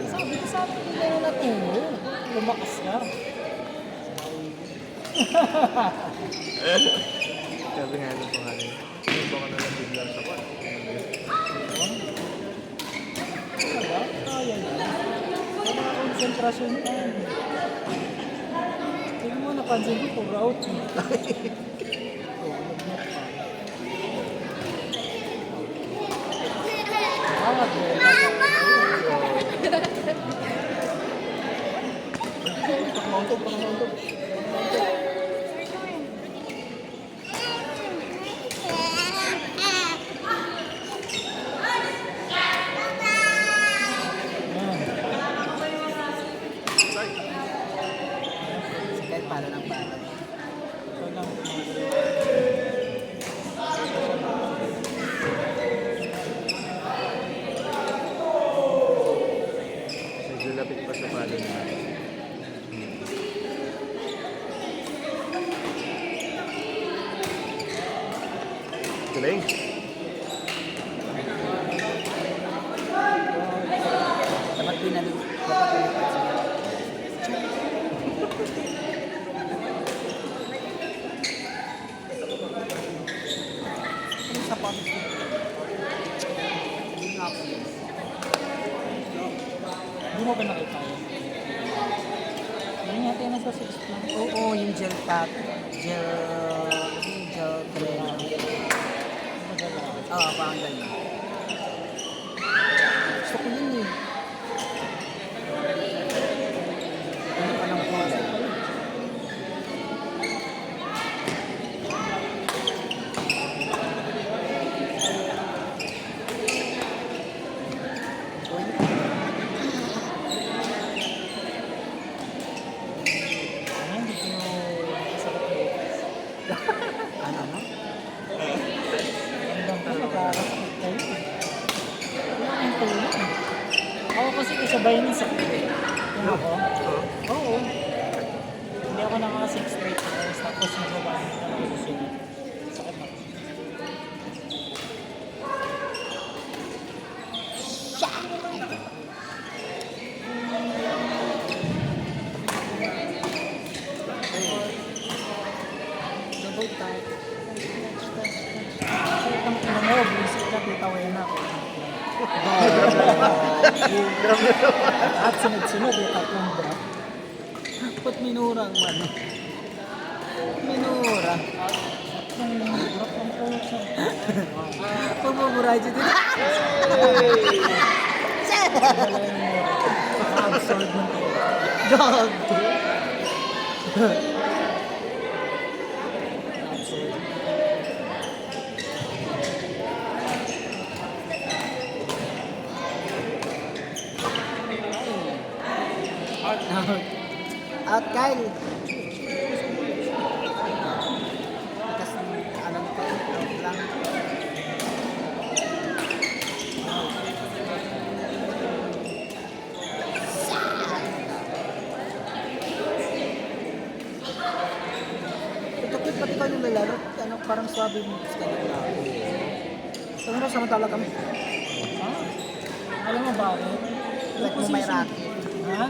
gumagana. Sabi nila na natulog. Lumakas ka. Sabi nga ng pangalan. Hindi ba ka nalang bigla sa kwan? Diba? Kaya na. Wala konsentrasyon ka. Tingnan mo, napansin ko, puro out. Pangmauntog. Kahit pala ng pala. Ito lang. Medyo lapit pa sa palo niya. Galing. Dapat pinalik. Dapat pinalik siya. Ano sa pamit ko? Hindi nga ako yun. Hindi mo ba nakita yun? Hindi nga tayo nasa 6 lang. Oo, yung gel pack. Gel cream. Oo, parang ganyan. Gusto ko yun eh. Ano pa ng kulay? Hindi ko masakit mo. Ano na? Hanggang pa nakakasakit kayo. Wala kang tulong. Ako kasi kasabay ng sakit. Yung ako? Oo. Hindi ako naka-6 straight hours tapos nababa na ako sa sunod. Sakit na. Double tap. Ang ina mo, buisit ka, titawin ako. At sunod-sunod yung tatlong drop. Ba't minurang man? Minura. Tatlong drop ang puso. Pagbuburay dyan din. Wala yung absorb ng Dog. absorb. Out, Kyle. Kasi ano to, out lang. Ito cute pati ikaw yung lalaro. Ano, parang swabe mo sa kanila. Sabi mo, samantala kami. Ah? Alam mo bakit? Like mo may racket. Ha?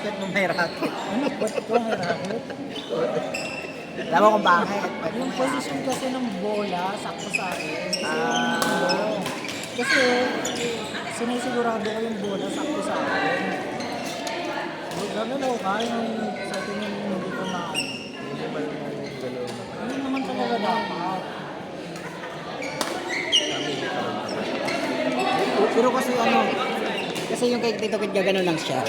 Like mo may racket. Ano? Ba't ito ang racket? Alam mo kung bakit? Yung position kasi ng bola, sakto sa akin. Kasi Ah. yung kasi sinisigurado ko yung bola sakto sa akin. Gagalaw ka, yung sa atin yung hindi ko na Hindi ba yung dalawa? ano naman talaga dapat. Pero kasi ano, kasi yung kay Tito Kid gagano lang siya.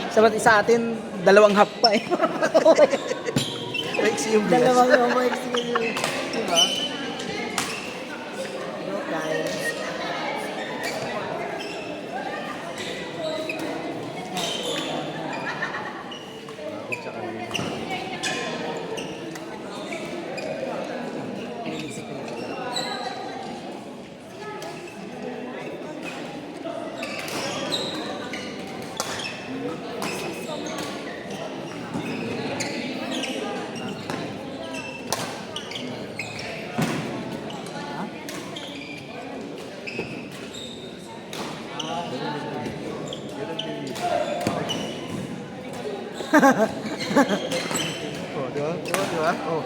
Sa atin, dalawang half pa eh. Like yung bias. Dalawang homo executive. Diba? Go guys. Ako tsaka yun. Oh, di ba? Di ba? Di ba? Oh.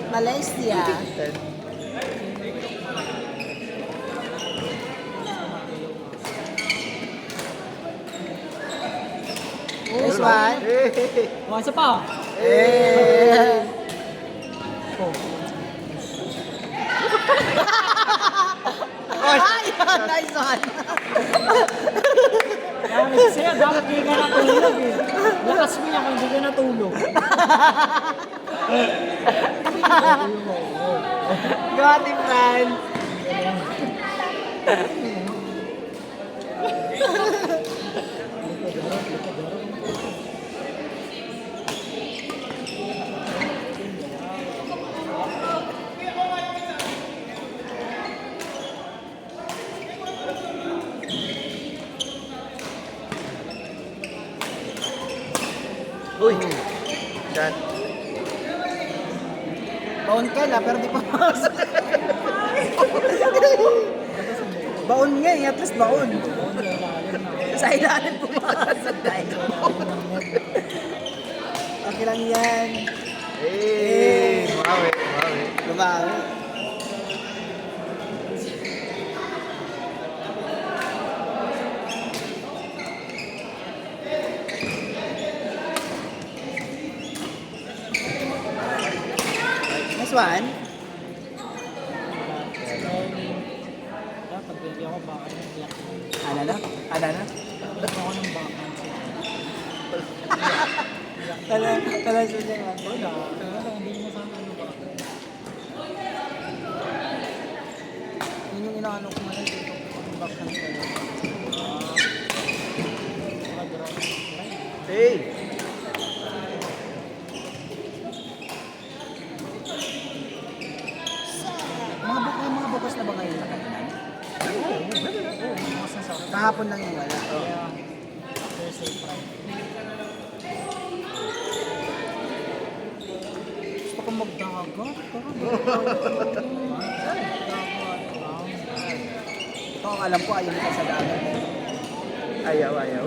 Malaysia. 10. This one. Hey! Oh, isa pa. Eh. Ay, nice one. Dami sa'yo, dapat hindi ka natulog eh. Lakas mo niya kung hindi ka natulog. Got him, man. Uy! Yan. Baon ka na, pero di pa pumasok. Baon nga eh, at least baon. Sa ilalim pumasok tayo. Okay lang yan. Hey! Mawe, mawe. Lumawi. Next one. Dapat hindi ako baka ng black. Ano na? Ano na? Hindi ako ng baka. Tala siya dyan. Wala. Wala, hindi mo sa akin yung baka. Yun yung inaano ko ngayon dito. Ang backhand kayo. Hey! Mga bukas na ba ngayon na kainan? Mas nasa akin. Kahapon lang yung wala. Kaya, Thursday, Friday. Gusto ko magdagat. Ito ang alam ko, ayaw nito sa dagat. Ayaw, ayaw.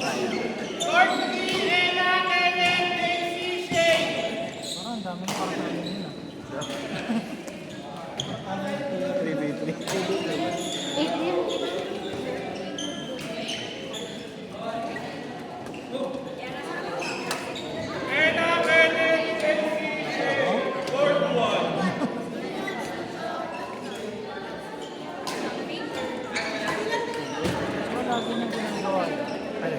Parang ang dami ng karanayan yun ah. 3v3. So, lagi niyang ginagawa yun. Ano?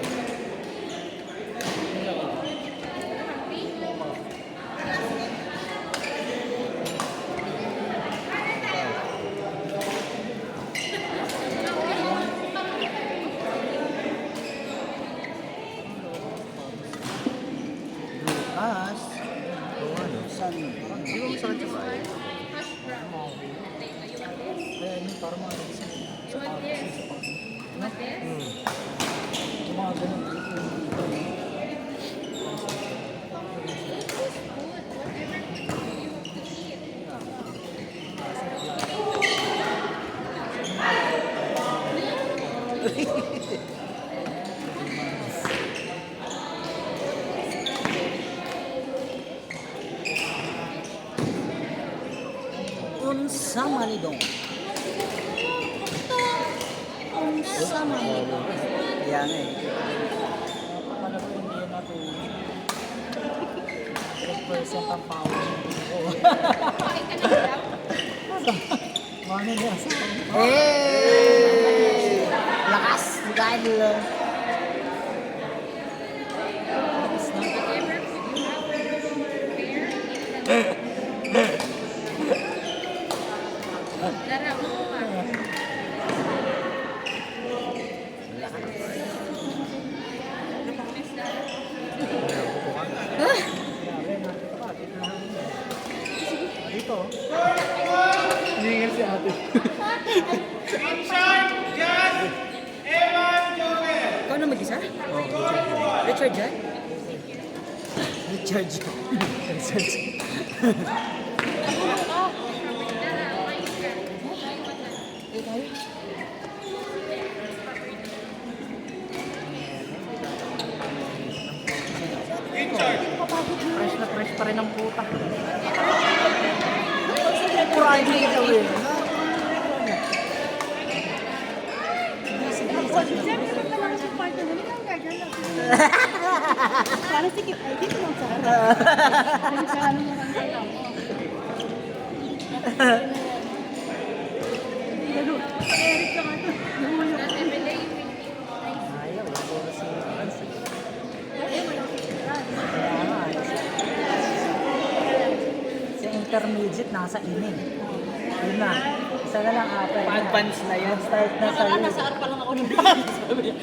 Bukas. Oo, ano? Sunday. Di ba masakit sa bahay? Kaya yun, parang mga isa sa pag. Hmm. Yung mga ganun. Unsa man idong? Unsa man idong? Kaya nga eh. Paano ko hindi yan natulog? 10% ang power. Mano niya sa akin. Hey! Lakas! Dahil Dito. Hihingal si ate. ikaw na mag-isa? Richard Jan? Richard Jan. Richard Jan. pa rin ang puta. Friday daw eh. Para sikip ay dito lang sa Ayaw, puro si Franz. Si intermediate nasa ining. Yun na. Isa na lang upper. Pa-advance na yun. Start na sa yun. nasa arpa lang ako nung sabi niya.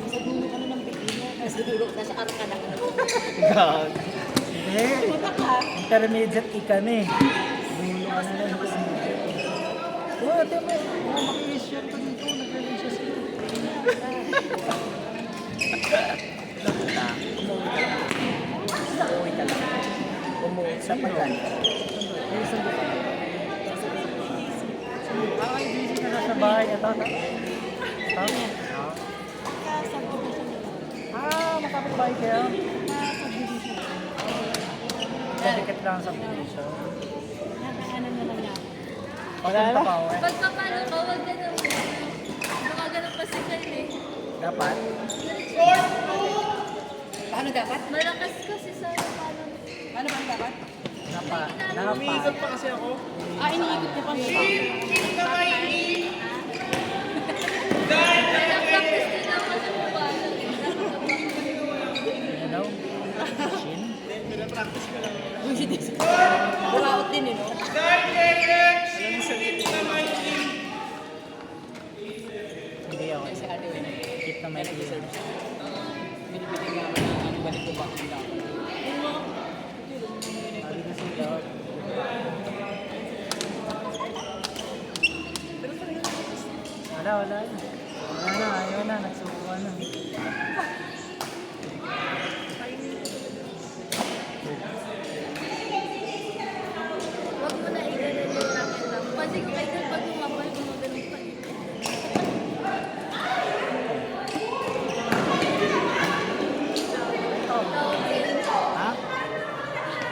Sa dulo ka na ng beginner, nasa dulo, nasa arpa na. God. Hindi. Intermediate ika na eh. Dulo ka na lang. Oh, ate mo. Maki-share to dito. Nag-release siya sila. Umuwi ka lang. Umuwi sa pagkalit. Ay, sundo ka. Ay, busy ka na sa bahay. Ito. Makapit-bahay kayo? Kadikit lang sa subdivision. Wala na. Pag papalo ka, huwag ka na. Baka ganun pa si Kyle eh. Dapat? Paano dapat? Malakas kasi sa palo. Paano ba dapat? Dapat. pa kasi ako. Iniikot niya pa mo. Nag-practice din ako sa palo. Ano? Machine? Buraot din eh, no? Hindi ako. Keep na may ear. Binibigyan nga naman ng ano, balik ko ba? Sabi ko siya. Wala. Wala na. Ayaw na. Nagsukuha na. Huwag mo na i-ganun yung racket lang. Kasi kung kayo pag umapal, gumagaling pa eh. Ikaw din. Ha?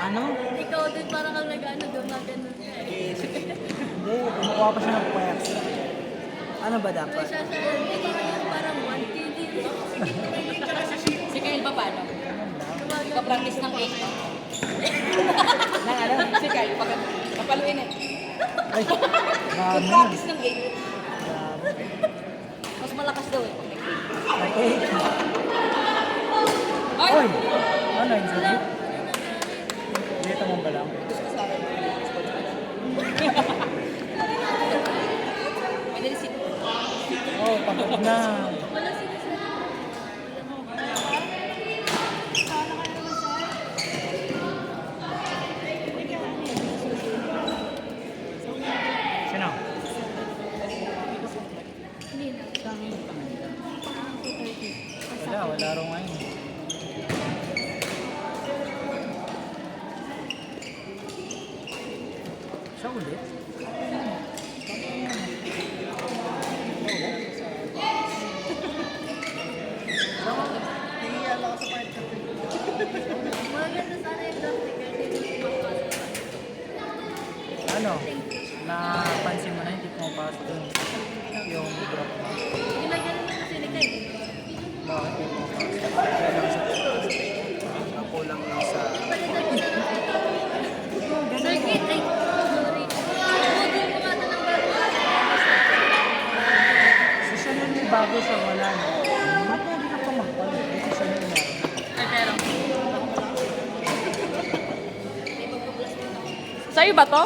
Ano? Ikaw din parang kang nag-ano, gumaganon ka eh. Hindi. Kumukuha pa siya ng puwet. Ano ba May dapat? siya hindi mo yung parang 1 kg. Si Kyle pa paano? Ika-practice ng 8. Nang ano? Si Kyle, papaluin eh. Ay. Grabe. Ika-practice ng 8. Grabe. Mas malakas daw eh. Pag nag-8. Okay. Ay! Oy! Ano yun sabi? Dito mo ba lang? May dalisit. Oh, pagod na. Wala sinasabi. Sino? Hindi na. Wala rin ngayon. Siya ulit? Maganda sana yung practical dito sa pagpasok. Ano? Napansin mo na hindi pumapasok dun. Yung drop mo. Ginaganon mo kasi ni Kyle. Bakit hindi pumapasok? Kulang lang sa... Palitan mo na lang. Circuit, ay, sorry. Budol mo nga ito ng bago. Si Chanel may bago siya, wala na. Ba't hindi ka pa magpalit? Si Chanel meron. Ay, pero. Sa'yo ba to?